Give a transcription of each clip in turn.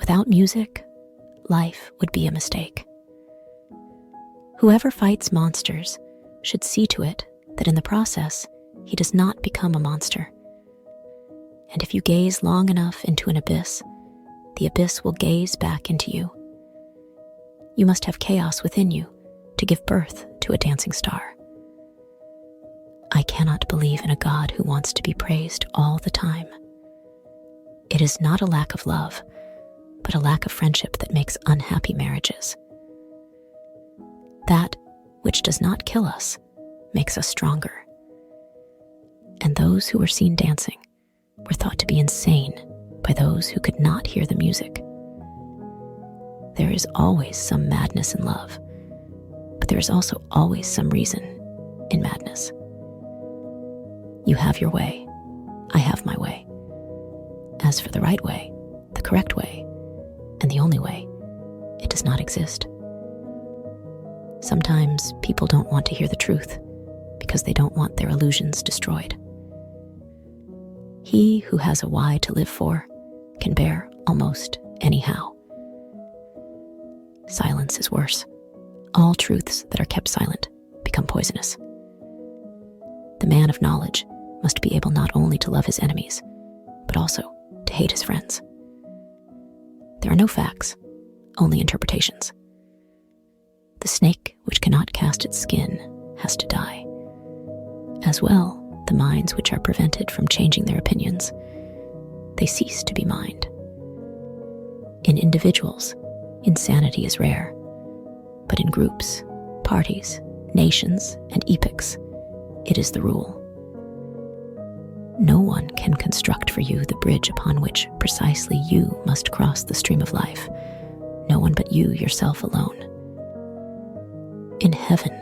Without music, life would be a mistake. Whoever fights monsters should see to it that in the process, he does not become a monster. And if you gaze long enough into an abyss, the abyss will gaze back into you. You must have chaos within you to give birth to a dancing star. I cannot believe in a God who wants to be praised all the time. It is not a lack of love, but a lack of friendship that makes unhappy marriages. That which does not kill us makes us stronger. And those who were seen dancing were thought to be insane by those who could not hear the music. There is always some madness in love, but there is also always some reason in madness. You have your way, I have my way. As for the right way, the correct way, and the only way, it does not exist. Sometimes people don't want to hear the truth because they don't want their illusions destroyed. He who has a why to live for can bear almost any how. Silence is worse. All truths that are kept silent become poisonous. The man of knowledge must be able not only to love his enemies, but also to hate his friends. There are no facts, only interpretations. The snake which cannot cast its skin has to die. As well, the minds which are prevented from changing their opinions, they cease to be mind. In individuals, insanity is rare, but in groups, parties, nations, and epochs, it is the rule. No one can construct for you the bridge upon which precisely you must cross the stream of life, no one but you yourself alone. In heaven,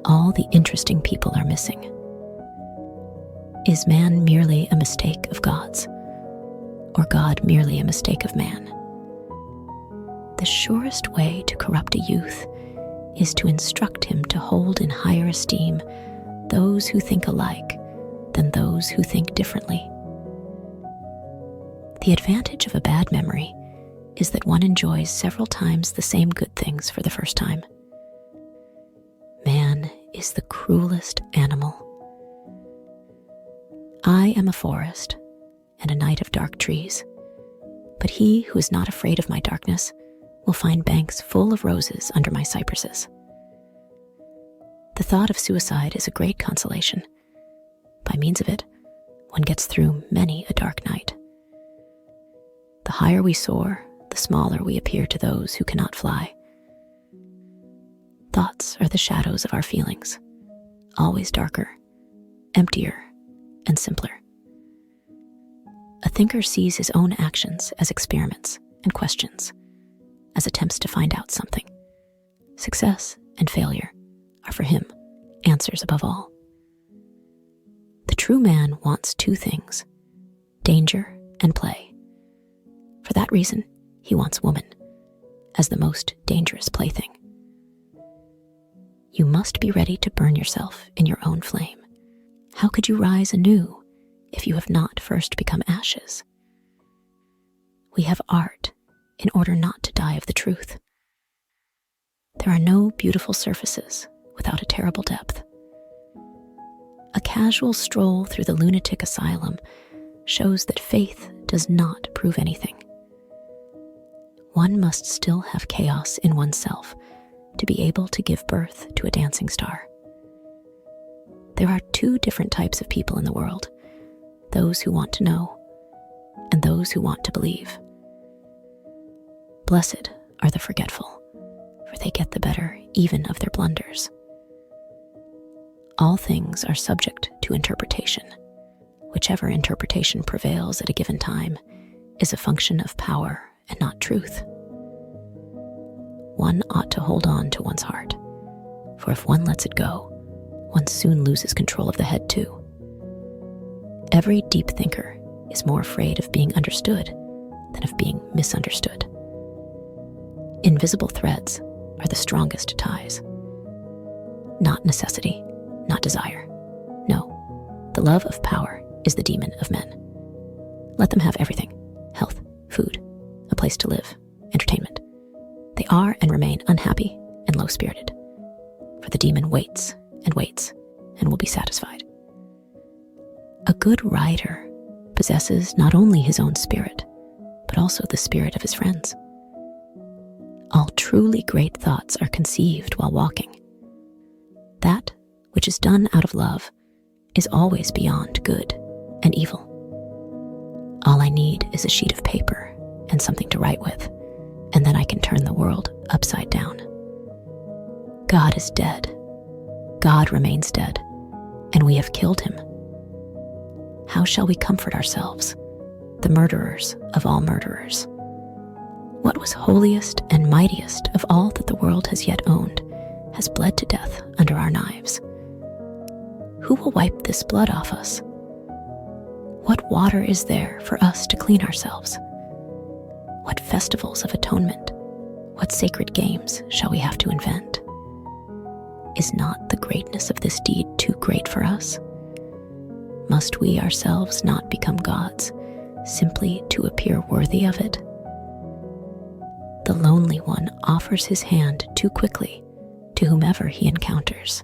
all the interesting people are missing. Is man merely a mistake of God's, or God merely a mistake of man? The surest way to corrupt a youth is to instruct him to hold in higher esteem those who think alike than those who think differently. The advantage of a bad memory is that one enjoys several times the same good things for the first time. Man is the cruelest animal. I am a forest and a night of dark trees, but he who is not afraid of my darkness will find banks full of roses under my cypresses. The thought of suicide is a great consolation. By means of it, one gets through many a dark night. The higher we soar, the smaller we appear to those who cannot fly. Thoughts are the shadows of our feelings, always darker, emptier, and simpler. A thinker sees his own actions as experiments and questions, as attempts to find out something. Success and failure are for him answers above all. The true man wants two things, danger and play. For that reason, he wants woman as the most dangerous plaything. You must be ready to burn yourself in your own flame. How could you rise anew if you have not first become ashes? We have art in order not to die of the truth. There are no beautiful surfaces without a terrible depth. A casual stroll through the lunatic asylum shows that faith does not prove anything. One must still have chaos in oneself to be able to give birth to a dancing star. There are two different types of people in the world, those who want to know and those who want to believe. Blessed are the forgetful, for they get the better even of their blunders. All things are subject to interpretation. Whichever interpretation prevails at a given time is a function of power and not truth. One ought to hold on to one's heart, for if one lets it go, one soon loses control of the head too. Every deep thinker is more afraid of being understood than of being misunderstood. Invisible threads are the strongest ties. Not necessity, not desire. No, the love of power is the demon of men. Let them have everything: health, food, a place place to live, entertainment. They are and remain unhappy and low-spirited, for the demon waits and waits and will be satisfied. A good rider possesses not only his own spirit, but also the spirit of his friends. All truly great thoughts are conceived while walking. That which is done out of love is always beyond good and evil. All I need is a sheet of paper and something to write with, and then I can turn the world upside down. God is dead. God remains dead, and we have killed him. How shall we comfort ourselves, the murderers of all murderers? What was holiest and mightiest of all that the world has yet owned has bled to death under our knives. Who will wipe this blood off us? What water is there for us to clean ourselves? What festivals of atonement, what sacred games shall we have to invent? Is not the greatness of this deed too great for us? Must we ourselves not become gods, simply to appear worthy of it? The lonely one offers his hand too quickly to whomever he encounters.